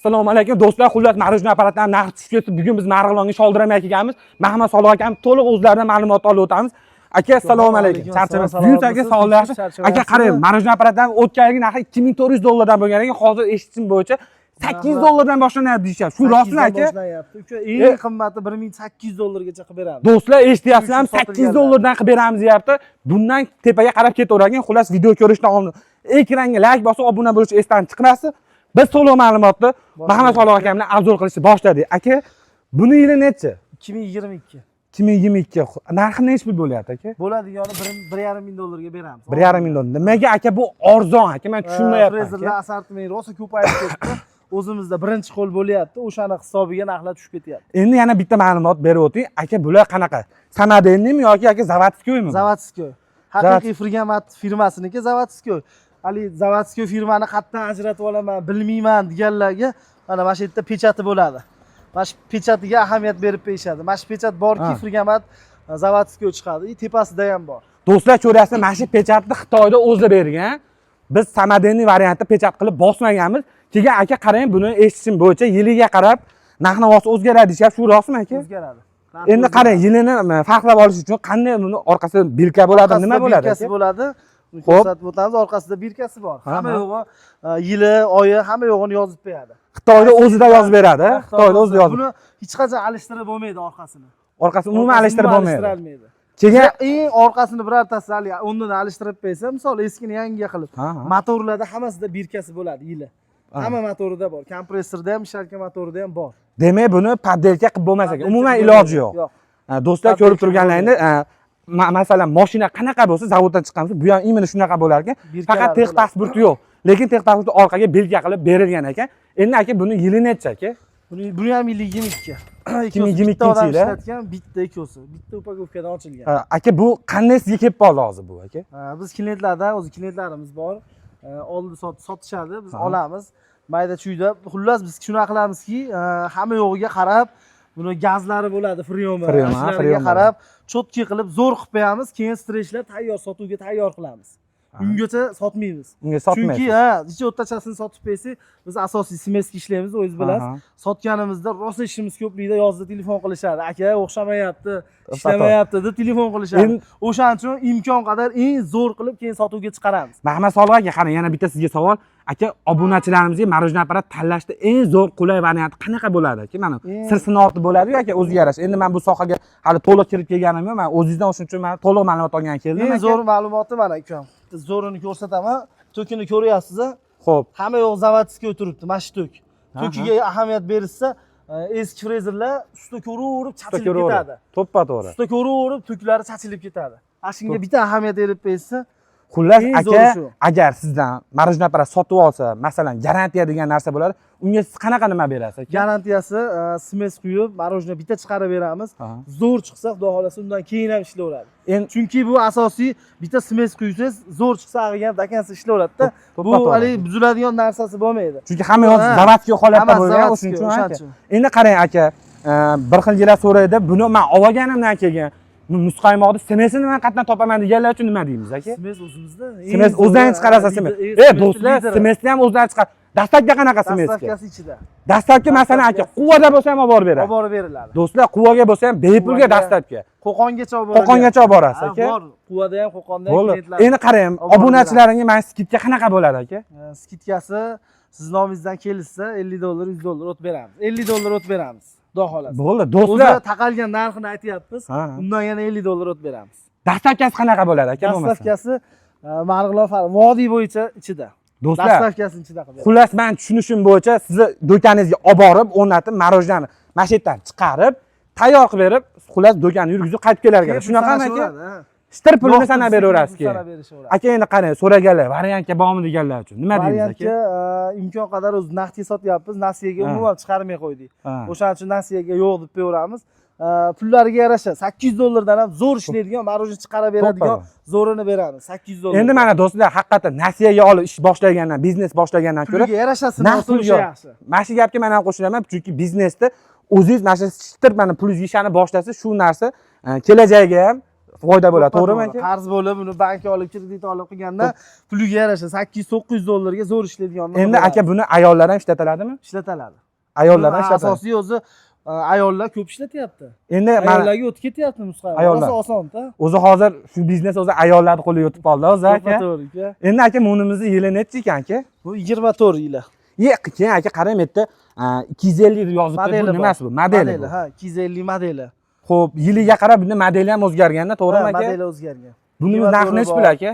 Assalomu alaykum do'stlar, xullas marojniy apparatdan narx tushib ketdi. Bugun biz Marg'ilonga Sholdiramay kelganmiz. Mahmad Soliq akam to'liq o'zlaridan ma'lumot olib o'tamiz. Aka, assalomu alaykum. Charchamas. Buyur aka, sog'lik yaxshi. Aka, qarang, marojniy apparatdan o'tgan yil narxi $2400 bo'lgan ekan. Hozir eshitishim bo'yicha $800 boshlanadi deyapti. Shu rostmi aka? Uka, eng qimmati $1800 gacha qilib beramiz. Do'stlar, eshityapsizlarmi? $800 qilib beramiz deyapti. Bundan tepaga qarab ketaverar ekan. Xullas video ko'rishdan oldin ekranga like bosib, obuna bo'lish esdan chiqmasin. Biz to'liq ma'lumotni Mahmad Soliq aka bilan obzor qilishni boshladik. Aka, buni yili necha? 2022. 2022. Narxi necha pul bo'lyapti aka? Bo'ladigani $1,500 ga beramiz. $1,500. Nimaga aka bu arzon aka? Men tushunmayapman. Frezerlar assortimenti rosa ko'payib ketdi. O'zimizda birinchi qo'l bo'lyapti. O'shani hisobiga narxlar tushib ketyapti. Endi yana bitta ma'lumot berib o'ting. Aka, bular qanaqa? Samodelniymi yoki aka zavodskoymi? Zavodskoy. Haqiqiy Frigamat firmasiniki Zavodskoy. Ali Zavodskoy firmani qayerdan ajratib olaman, bilmayman deganlarga mana shu yerda pechati bo'ladi. Mana shu pechatiga ahamiyat berib berishadi. Mana shu pechat borki, Frigamat Zavodskoy chiqadi. Tepasida ham bor. Do'stlar, ko'ryapsizlar, mana shu pechatni Xitoyda o'zi bergan. Biz samodelniy variantda pechat qilib bosmaganmiz. Keyin aka, qarang, buni eshitishim bo'yicha yiliga qarab narx-navosi o'zgaradi deyapti. Shu rostmi aka? O'zgaradi. Endi qarang, yilini farqlab olish uchun qanday buni orqasida bilka bo'ladi, nima bo'ladi? Bilkasi bo'ladi. Ko'rsatib o'tamiz, orqasida birkasi bor. Hamma yo'g'i yili, oyi, hamma yo'g'ini yozib beradi. Xitoyda o'zida yozib beradi. Xitoyda o'zida yozib. Buni hech qachon alishtirib bo'lmaydi orqasini. Orqasini umuman alishtirib bo'lmaydi. Keyin eng orqasini birortasi hali o'rnidan alishtirib bersa, misol eskini yangiga qilib, motorlarda hammasida birkasi bo'ladi yili. Hamma motorida bor. Kompressorda ham, sharka motorida ham bor. Demak, buni paddelka qilib bo'lmas ekan. Umuman iloji yo'q. Do'stlar, ko'rib turganlaringni, masalan, mashina qanaqa bo'lsa, zavoddan chiqqanmiz, bu ham imini shunaqa bo'lar ekan. Faqat tex pasporti yo'q. Lekin tex pasporti orqaga belga qilib berilgan ekan. Endi aka, buni yili necha aka? Buni ham yili 22. 2022 yil. Bitta ekosi, bitta upakovkadan ochilgan. Aka, bu qanday sizga kelib qoldi hozir bu aka? Biz klientlardan, o'zi klientlarimiz bor. Oldi sotishadi, biz olamiz. Mayda chuyda. Xullas biz shunaqa qilamizki, hamma yo'g'iga qarab, buni gazlari bo'ladi, friyomlariga qarab, cho'tki qilib zo'r qilib qo'yamiz, keyin strechlar tayyor sotuvga tayyor qilamiz. Ungacha sotmaymiz. Unga sotmaymiz. Chunki necha o'rtachasini sotib bersak, biz asosiy smeska ishlaymiz, o'zingiz bilasiz. Sotganimizda rosa ishimiz ko'pligida yozda telefon qilishadi. Aka, o'xshamayapti, ishlamayapti deb telefon qilishadi. O'shaning uchun imkon qadar eng zo'r qilib keyin sotuvga chiqaramiz. Mahmad Soliq aka, qarang, yana bitta sizga savol. Aka, obunachilarimizga marojniy apparat tanlashda eng zo'r qulay varianti qanaqa bo'ladi aka? Mana sir sinovati bo'ladi-ku aka, o'ziga yarasha. Endi men bu sohaga hali to'liq kirib kelganim yo'q. Men o'zingizdan o'shuning uchun men to'liq ma'lumot olgan keldim. Eng zo'r ma'lumoti mana ukam. Zo'rini ko'rsataman. To'kini ko'ryapsiz-a? Xo'p. Hamma yo'q zavodskiy o'tiribdi, mana shu tok. Tokiga ahamiyat berilsa, eski frezerlar ustida ko'raverib chachilib ketadi. To'ppa-to'g'ri. Ustida ko'raverib toklari chachilib ketadi. Shunga bitta ahamiyat berib bersa, xullas aka, agar sizdan marojniy apparat sotib olsa, masalan, garantiya degan narsa bo'ladi, unga siz qanaqa nima berasiz aka? Garantiyasi smes quyib, marojniy bitta chiqarib beramiz. Zo'r chiqsa, xudo xolasa undan keyin ham ishlayveradi. Chunki bu asosiy bitta smes quysangiz, zo'r chiqsa, ag'in dakansiz ishlayveradi-da. Bu hali buziladigan narsasi bo'lmaydi. Chunki hamma yoq zavodskiy holatda bo'lgan, o'shuning uchun aka. Endi qarang aka, bir xil yillar so'raydi, buni men olganimdan keyin muzqaymoqni smesini men qayerdan topaman deganlar uchun nima deymiz aka? Smes o'zimizda. Smes o'zdan chiqarasiz smes. Do'stlar, smesni ham o'zdan chiqar. Dastlabki qanaqa smeska? Dastlabkasi ichida. Dastlabki masalan aka, quvada bo'lsa ham olib borib beradi. Olib borib beriladi. Do'stlar, quvaga bo'lsa ham bepulga dastlabki. Qo'qongacha olib boradi. Qo'qongacha olib borasiz aka. Bor, quvada ham, Qo'qonda ham klientlar. Endi qarang, obunachilaringga mana skidka qanaqa bo'ladi aka? Skidkasi siz nomingizdan kelishsa $50, $100 o'tib beramiz. $50 o'tib beramiz. Xudo xolasa. Bo'ldi, do'stlar. O'zi taqalgan narxini aytyapmiz. Undan yana $50 o'tib beramiz. Dastlabkasi qanaqa bo'ladi aka bo'lmasa? Dastlabkasi Marg'ilon vodiy bo'yicha ichida. Do'stlar, dastlabkasini ichida qilib. Xullas, men tushunishim bo'yicha sizni do'koningizga olib borib, o'rnatib, marojniyani mana shu yerdan chiqarib, tayyor qilib berib, xullas do'konni yurgizib qaytib kelar ekan. Shunaqami aka? Shitir pulini sanab beraverasiz keyin. Aka, endi qarang, so'raganlar, variantga bormi deganlar uchun nima deymiz aka? Variantga imkon qadar o'z naqdga sotyapmiz, nasiyaga umuman chiqarmay qo'ydik. O'shaning uchun nasiyaga yo'q deb beraveramiz. Pullariga yarasha $800 dan ham zo'r ishlaydigan, marojniy chiqarib beradigan zo'rini beramiz. $800. Endi mana do'stlar, haqiqatan nasiyaga olib ish boshlagandan, biznes boshlagandan ko'ra puliga yarashasini o'tirish yaxshi. Mana shu gapga men ham qo'shilaman, chunki biznesda o'zingiz mana shu shitir mana pulingizga ishani boshlasa, shu narsa kelajagiga ham foyda bo'ladi, to'g'rimi aka? Qarz bo'lib, uni bankka olib, kredit olib qilganda puliga yarasha 800-900 dollarga zo'r ishlaydigan. Endi aka buni ayollar ham ishlataladimi? Ishlatiladi. Ayollar ham ishlatiladi. Asosiy o'zi ayollar ko'p ishlatyapti. Endi Ayollarga o'tib ketyapti Musqaymoq. Ayollar. Oson-da. o'zi hozir shu biznes o'zi ayollarning qo'liga o'tib qoldi o'zi aka. To'g'ri aka. Endi aka bunimizni yili necha ekan aka? Bu 24 yil. Keyin aka qarang bu yerda 250 yozib turibdi. Bu nimasi bu? Modeli bu. Ha, 250 modeli. Xo'p, yiliga qarab bunda modeli ham o'zgarganda, to'g'rimi aka? Modeli o'zgargan. Buning narxi necha pul aka?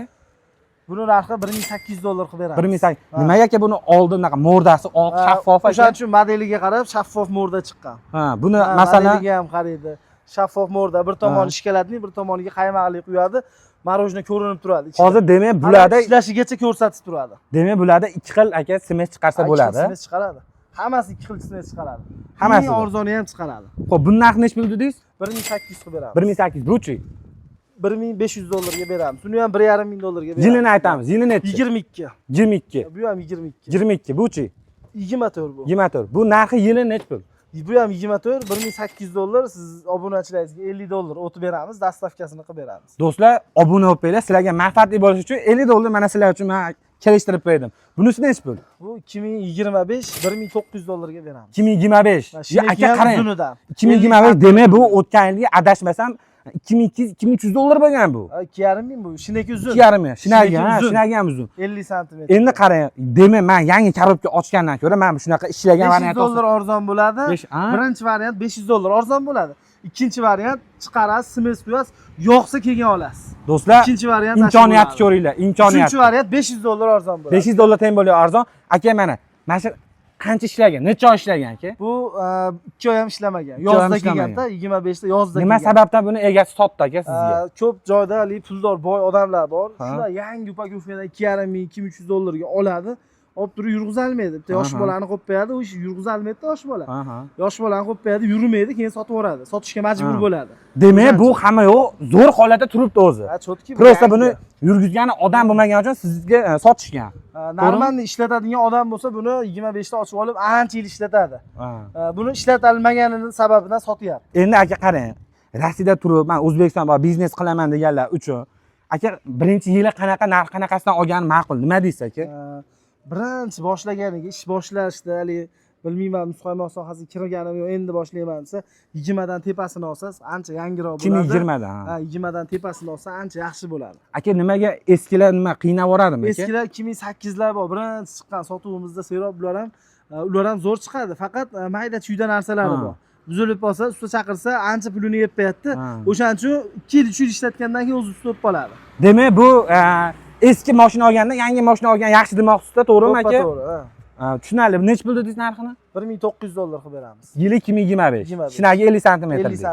Buni narxi 1800 dollar qilib beramiz. 1800. Nimaga aka buni oldin bunaqa mordasi oq shaffof aka? O'shaning uchun modeliga qarab shaffof morda chiqqan. Ha, buni masalan modeliga ham qaraydi. Shaffof morda bir tomoni ishkalatni, bir tomoniga qaymaqli quyadi. Marojna ko'rinib turadi. Hozir demak bularda ishlashigacha ko'rsatib turadi. Demak bularda ikki xil aka sms chiqarsa bo'ladi. Sms chiqaradi. Hammasi ikki xil sms chiqaradi. Hammasi arzoni ham chiqaradi. Xo'p, buni narxi necha pul dedingiz? 1800 qilib beramiz. 1800. Buchi 1500 dollarga beramiz. Buni ham 1,5 dollarga beramiz. Yilini aytamiz. Yili necha? 22. 22. Bu ham 22. 22. Buchi 24 bu. 24. Bu narxi yili necha pul? Bu ham 24, 1800 dollar. Siz obunachilaringizga 50 dollar o'tib beramiz, dastavkasini qilib beramiz. Do'stlar, obuna bo'linglar. Sizlarga manfaatli bo'lishi uchun 50 dollar mana sizlar uchun men kelishtirib berdim. Bunisi necha pul? Bu 2025 1900 dollarga beramiz. 2025. Aka qarang. 2025 demak bu o'tgan yilga adashmasam 2200 dollar bo'lgan bu. 2,5 ming bu. Shinaki uzun. 2,5 ming. Shinagi ham uzun. 50 sm. Endi qarang, demak men yangi korobka ochgandan ko'ra men shunaqa ishlagan 500 dollar arzon bo'ladi. Birinchi variant 500 dollar arzon bo'ladi. Ikkinchi variant chiqarasiz, sms qo'yasiz, yo'qsa keyin olasiz. Do'stlar, ikkinchi variant imkoniyatni ko'ringlar, imkoniyat. Uchinchi variant 500 dollar arzon bo'ladi. 500 dollar teng bo'lgan arzon. Aka mana shu qancha ishlagan? Necha oy ishlagan aka? Bu 2 oy ham ishlamagan. Yozda kelganda, 25 da yozda kelgan. Nima sababdan buni egasi sotdi aka sizga? Ko'p joyda puldor boy odamlar bor. Shular yangi upakovkadan 2,5 ming, 2300 dollarga oladi. Olib turib yurg'izolmaydi. Bitta yosh bolani qo'yib qo'yadi, u ish yurg'izolmaydi yosh bola. Yosh bolani qo'yib qo'yadi, yurmaydi, keyin sotib yuboradi. Sotishga majbur bo'ladi. Demak, bu hamma yo'q zo'r holatda turibdi o'zi. Chotki. Prosta buni yurgizgani odam bo'lmagani uchun sizga sotishgan. Normalni ishlatadigan odam bo'lsa, buni 25 da ochib olib, ancha yil ishlatadi. Buni ishlatilmaganining sababidan sotyapti. Endi aka qarang, Rossiyada turib, men O'zbekiston bor biznes qilaman deganlar uchun aka birinchi yili qanaqa narx qanaqasidan olgani ma'qul? Nima deysiz aka? Birinchi boshlaganiga, ish boshlashda, hali bilmayman, Musqaymoq sohasiga kirganim yo'q, endi boshlayman desa, 20 dan tepasini olsangiz, ancha yangiroq bo'ladi. 20 dan. Ha, 20 dan tepasini olsa ancha yaxshi bo'ladi. Aka nimaga eskilar nima qiynab yuboradimi aka? Eskilar 2008 lar bor. Birinchi chiqqan sotuvimizda serob ular ham zo'r chiqadi. Faqat mayda chuyda narsalari bor. Buzilib qolsa, usta chaqirsa, ancha pulini yeb qo'yadi. O'shaning uchun 2 yil 3 yil ishlatgandan keyin o'zi usta bo'lib qoladi. Demak, bu eski mashina olganda yangi mashina olgan yaxshi demoqchisiz-da, to'g'rimi aka? To'g'ri, ha. Tushunarli. Necha pul dedingiz narxini? 1900 dollar qilib beramiz. Yili 2025. Shinagi 50 sm. 50 sm.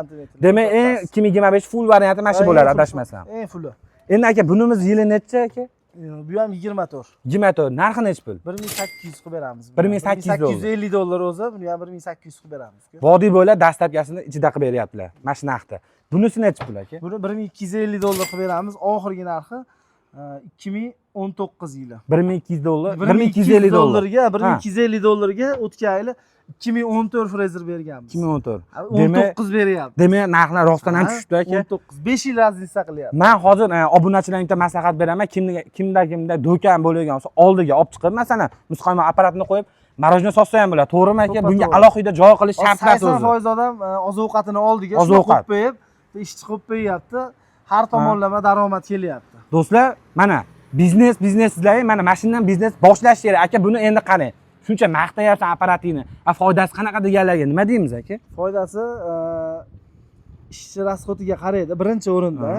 Demak, 2025 full varianti mana shu bo'ladi, adashmasam. Eng fulli. Endi aka, bunimiz yili necha aka? Bu ham 24. 24. Narxi necha pul? 1800 qilib beramiz. 1850 dollar o'zi, buni ham 1800 qilib beramiz. Vodiy bo'ylab dastavkasini ichida qilib beryaptilar. Mana shu narxda. Bunisi necha pul aka? Buni 1250 dollar qilib beramiz. Oxirgi narxi 2019 yili. 1200 dollar, 1250 dollarga, 1250 dollarga o'tgan yili 2014 Fraser berganmiz. 2014. 19 beryapti. Demak, narxlar rostdan ham tushdi aka. 19. 5 yil razlika qilyapti. Men hozir obunachilarga maslahat beraman. Kimda do'kon bo'lgan bo'lsa, oldiga olib chiqib, masalan, Musqaymoq apparatini qo'yib, marojna sotsa ham bo'ladi. To'g'rimi aka? Bunga alohida joy qilish shart emas o'zi. 80% odam oziq-ovqatini oldiga qo'yib qo'yib, ishchi qilib qo'yapti. Har tomonlama daromad kelyapti. Do'stlar, mana biznes sizlarga mana mashinadan biznes boshlash kerak. Aka, buni endi qarang. Shuncha maqtayapsan apparatingni. Foydasi qanaqa deganlarga nima deymiz aka? Foydasi ishchi rasxotiga qaraydi. Birinchi o'rinda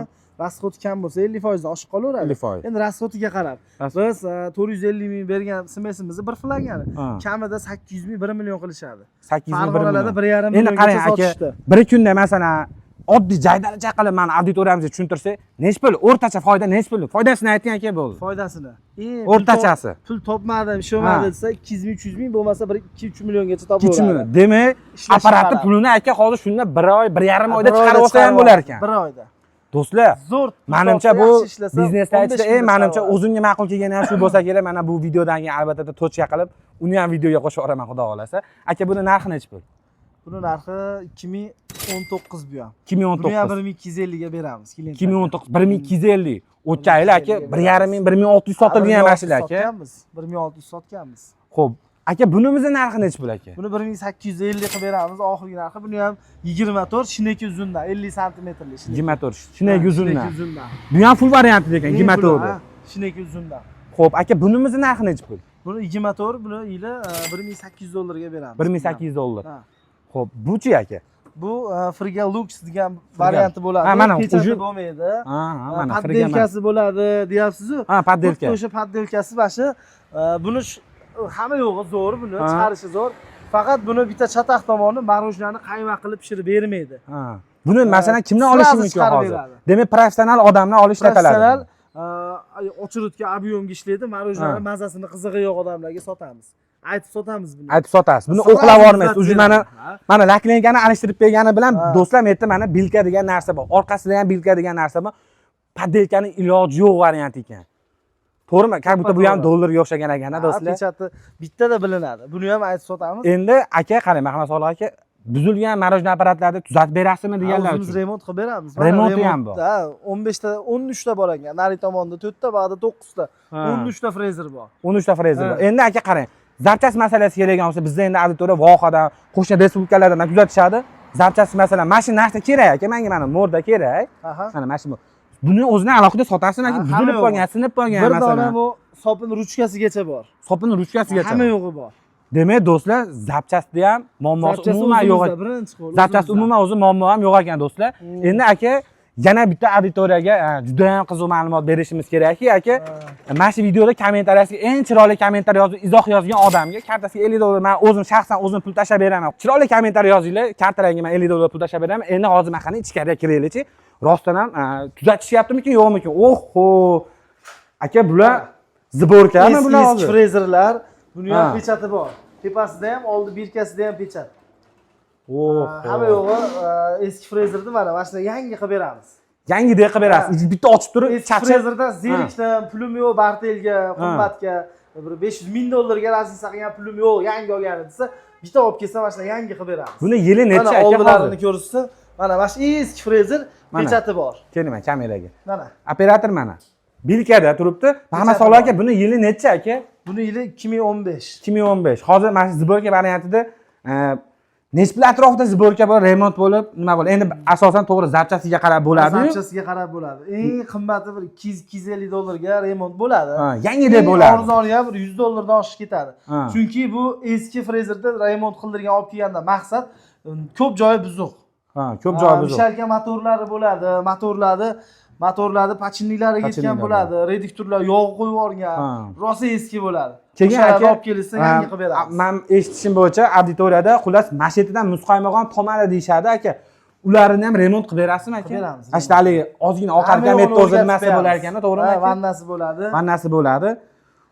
rasxot kam bo'lsa 50% dan oshib qolaveradi. 50%. Endi rasxotiga qarab. Biz 450 ming bergan smsimizni bir flagani kamida 800 ming 1 million qilishadi. 800 ming 1 million. 1,5 milliongacha sotishdi. Bir kunda masalan oddiy jaydaricha qilib mana auditoriyamizga tushuntirsak, necha pul? O'rtacha foyda necha pul? Foydasini aytgan aka bo'ldi. Foydasini. O'rtachasi. Pul topmadim, ish olmadi desa 200 ming 300 ming bo'lmasa 1-2-3 milliongacha topaveradi. 2 million. Demak, apparatni pulini aka hozir shunda 1 oy, 1,5 oyda chiqarib olsa ham bo'lar ekan. 1 oyda. Do'stlar, zo'r. menimcha bu biznesda aytishda, menimcha o'zimga ma'qul kelgani ham shu bo'lsa kerak. Mana bu videodan keyin albatta to'chka qilib, uni ham videoga qo'shib yuboraman, xudo xolasa. Aka, buni narxi necha pul? Buni narxi 2019 bu ham. 2019. Buni ham 1250 ga beramiz. 2019 1250. O'tgan yil aka 1,5 ming 1600 sotilgan mashina aka. 1600 sotganmiz. Xo'p, aka bunimizni narxi necha pul aka? Buni 1850 qilib beramiz, oxirgi narxi. Buni ham 24 shineki uzundan, 50 sm-li shineki. 24 shineki uzundan. uzundan. Bu ham full varianti ekan, 24. Shineki uzundan. Xo'p, aka bunimizni narxi necha pul? Buni 24, buni yili 1800 dollarga beramiz. 1800 dollar. Ha. Xo'p, bu-chi aka? Bu Friga Lux degan varianti bo'ladi. Ha, mana pechati bo'lmaydi. Ha, mana paddelkasi bo'ladi, deyapsiz-ku. Ha, paddelka. O'sha paddelkasi mana shu buni hamma yo'g'i zo'r, buni chiqarishi zo'r. Faqat buni bitta chatoq tomoni marojnani qaymoq qilib pishirib bermaydi. Ha. Buni masalan kimdan olish mumkin hozir? Demak, professional odamlar olish ishlatiladi. Professional ochirutga объемga ishlaydi, marojnani mazasini qizig'i yo'q odamlarga sotamiz. Aytib sotamiz buni. Aytib sotasiz. Buni o'qlab olmaysiz. O'zi mana laklenkani alishtirib bergani bilan do'stlar, men mana bilka degan narsa bor. Orqasida ham bilka degan narsa bor. Paddelkani iloji yo'q variant ekan. To'g'rimi? Как будто bu ham dollarga o'xshagan ekan, do'stlar. Pechati bittada bilinadi. Buni ham aytib sotamiz. Endi aka, qarang, Mahmad Solih aka, buzilgan marojna apparatlarni tuzatib berasizmi deganlar uchun. Biz remont qilib beramiz. Remonti ham bor. Ha, 15 ta, 13 ta bor ekan. Nari tomonda 4 ta, ba'da 9 ta. 13 ta frezer bor. 13 ta frezer bor. Endi aka qarang, zapchast masalasi keladigan bo'lsa, bizda endi auditoriya vohadan, qo'shni respublikalardan kuzatishadi. Zapchast masalan, mashina narsa kerak aka, menga mana morda kerak. Mana mashina. Buni o'zini alohida sotasizmi aka? Buzilib qolgan, sinib qolgan masalan. Bir dona bu sopin ruchkasigacha bor. Sopin ruchkasigacha. Hamma yo'g'i bor. Demak, do'stlar, zapchastda ham muammosi umuman yo'q ekan. Zapchast umuman o'zi muammo ham yo'q ekan, do'stlar. Endi aka, yana bitta auditoriyaga juda ham qiziq ma'lumot berishimiz kerakki, aka. Mana shu videoda kommentariyasiga eng chiroyli kommentariy yozib, izoh yozgan odamga kartasiga 50 dollar men o'zim shaxsan o'zim pul tashlab beraman. Chiroyli kommentariy yozinglar, kartalarga men 50 dollar pul tashlab beraman. Endi hozir mana ichkariga kiraylikchi. Rostdan ham tuzatishyaptimikin, yo'qmi? Oho! Aka, bular zborkami bular hozir? Eski frezerlar, buni ham pechati bor. Tepasida ham, oldi birkasida ham pechat. Hamma yo'g'i eski frezerni mana shunda yangi qilib beramiz. Yangidek qilib berasiz. Bitta ochib turib, eski frezerda zerikdim, pulim yo'q, Bartelga, qimmatga, bir 500 ming dollarga razisa qilgan pulim yo'q, yangi olgani desa, bitta olib kelsam mana shunda yangi qilib beramiz. Buni yili necha aka? Mana oldlarini ko'rishsin. Mana shu eski frezer pechati bor. Keling, mana kameraga. Mana. Operator mana. Bilkada turibdi. Mahmad Solih aka, buni yili necha aka? Buni yili 2015. 2015. Hozir mana shu zborka variantida necha pul atrofida zborka bor, remont bo'lib, nima bo'ladi? Endi asosan to'g'ri zapchasiga qarab bo'ladi. Zapchasiga qarab bo'ladi. Eng qimmati bir 200-250 dollarga remont bo'ladi. Yangidek bo'ladi. Arzoni ham 100 dollardan oshib ketadi. Chunki bu eski frezerda remont qildirgan olib kelganda maqsad ko'p joyi buzuq. Ko'p joyi buzuq. Mishalga motorlari bo'ladi, motorlarni pachinliklari ketgan bo'ladi, reduktorlar yog' qo'yib yuborgan, rosa eski bo'ladi. Keyin aka olib kelsa yangi qilib beramiz. Men eshitishim bo'yicha auditoriyada xullas mashinadan muzqaymoqdan tomada deyshadi aka. Ularni ham remont qilib berasizmi aka? Qilib beramiz. Ashta hali ozgina oqargan metozil nimasi bo'lar ekan, to'g'rimi aka? Vannasi bo'ladi. Vannasi bo'ladi.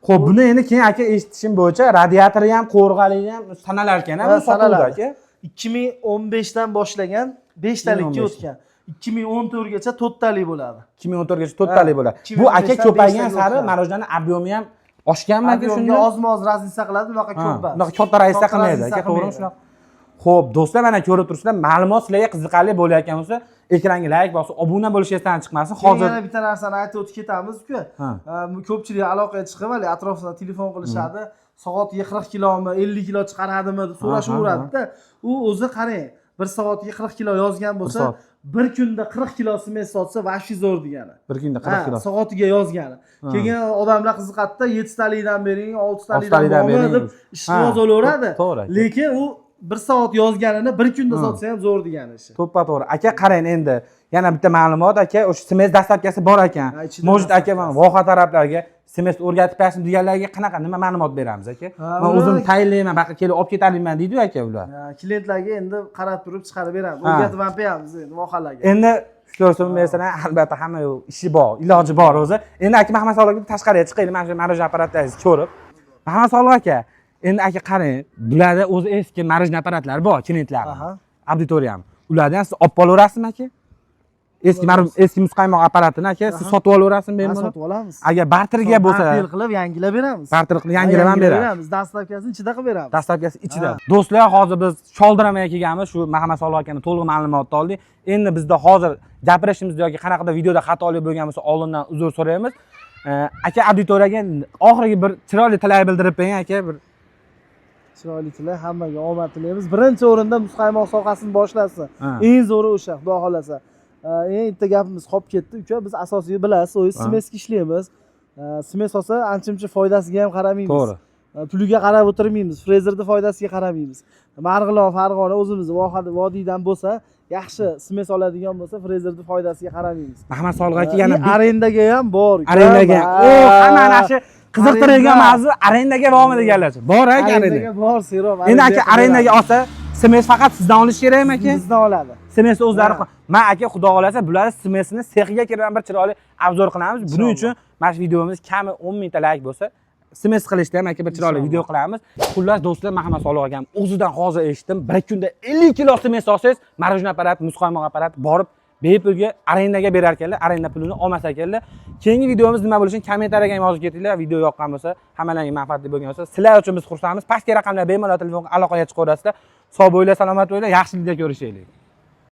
Xo'p, buni endi keyin aka eshitishim bo'yicha radiatori ham, qo'rg'aligi ham sanalar ekan, bu sotuvda aka. 2015 dan boshlagan 5 talikka o'tgan. 2014 gacha 4 talik bo'ladi. 2014 gacha 4 talik bo'ladi. Bu aka ko'paygan sari marojnani ob'yomi ham oshganmi aka shunda? Ozmoz raznica qiladi, unaqa ko'p emas. Unaqa katta raisda qilmaydi aka, to'g'rimi shunaqa? Xo'p, do'stlar, mana ko'rib turibsizlar, ma'lumot sizlarga qiziqarli bo'layotgan bo'lsa, ekranga like bosib, obuna bo'lish esdan chiqmasin. Hozir yana bitta narsani aytib o'tib ketamiz-ku. Ko'pchilik aloqaga chiqib, atrofida telefon qilishadi. Soatiga 40 kilomi, 50 kilo chiqaradimi deb so'rashaveradi-da. U o'zi qarang, 1 soatiga 40 kilo yozgan bo'lsa, bir kunda 40 kilo sement sotsa, vashi zo'r degani. Bir kunda 40 kilo. Soatiga yozgani. Keyin odamlar qiziqadi-da, 7 talikdan bering, 6 talikdan bering deb ishqiboz bo'laveradi. Lekin u 1 soat yozganini bir kunda sotsa ham zo'r degani ishi. To'ppa-to'g'ri. Aka, qarang endi. Yana bitta ma'lumot aka, o'sha sement dastlabkasi bor ekan. Mojid aka mana voha taraflarga sement o'rgatib bersin deganlarga qanaqa nima ma'lumot beramiz aka? Men o'zim tayinlayman, baqa kelib olib ketalayman deydi-ku aka ular. Klientlarga endi qarab turib chiqarib beramiz. O'rgatib ham beramiz endi vohalarga. Endi shularsiz masalan albatta hamma ishi bor, iloji bor o'zi. Endi aka Mahmad Solih aka tashqariga chiqaylik, mana shu maroj apparatlaringizni ko'rib. Mahmad Solih aka, endi aka qarang, bularda o'zi eski maroj apparatlari bor, klientlar. Auditoriyam. Ulardan siz olib qolaverasizmi aka? eski muzqaymoq apparatini aka siz sotib olaverasizmi bemalol? Sotib olamiz. Agar barterga bo'lsa, barter qilib yangilab beramiz. barter qilib yangilab ham beramiz. Dastlabkasini ichida qilib beramiz. Dastlabkasi ichida. Do'stlar, hozir biz Sholdiramay kelganmiz. Shu Muhammad Sodiq akaning to'liq ma'lumotni oldik. Endi bizda hozir gapirishimizda yoki qanaqadir videoda xatolik bo'lgan bo'lsa, oldindan uzr so'raymiz. Aka auditoriyaga oxirgi bir chiroyli tilak bildirib bering aka, bir chiroyli tilak, hammaga omad tilaymiz. Birinchi o'rinda muzqaymoq sohasini boshlasin. Eng zo'ri o'sha, xudo xolasa. Eng bitta gapimiz qolib ketdi, uka. Biz asosiy bilasiz, o'yi smeska ishlaymiz. Smes olsa ancha-muncha foydasiga ham qaramaymiz. To'g'ri. Puliga qarab o'tirmaymiz. Frezerda foydasiga qaramaymiz. Marg'ilon, Farg'ona o'zimiz vodiydan bo'lsa, yaxshi smes oladigan bo'lsa, frezerda foydasiga qaramaymiz. Muhammad Sodiq aka yana arendaga ham bor. Arendaga. Hamma ana shu qiziqtiradigan mavzu arendaga bormi deganlarcha. Bor aka arendaga. Bor, Serob. Endi aka arendaga olsa, smes faqat sizdan olish kerakmi aka? Bizdan oladi. Smesni o'zlari. Men aka xudo xolasa bularni smesini sexiga kirgan bir chiroyli obzor qilamiz. Buning uchun mana shu videomiz kami 10 mingta like bo'lsa, sms qilishda ham aka bir chiroyli video qilamiz. Xullas do'stlar, Muhammad Sodiq akam o'zidan hozir eshitdim. Bir kunda 50 kilo sms olsangiz, marojna apparat, muzqaymoq apparat borib bepulga arendaga berar ekanlar, arenda pulini olmas ekanlar. Keyingi videomiz nima bo'lishini kommentariyaga yozib ketinglar. Video yoqqan bo'lsa, hammalarga manfaatli bo'lgan bo'lsa, sizlar uchun biz xursandmiz. Pastki raqamlar bemalol telefonga aloqaga chiqaverasizlar. Sog' bo'linglar, salomat bo'linglar, yaxshilikda ko'rishaylik.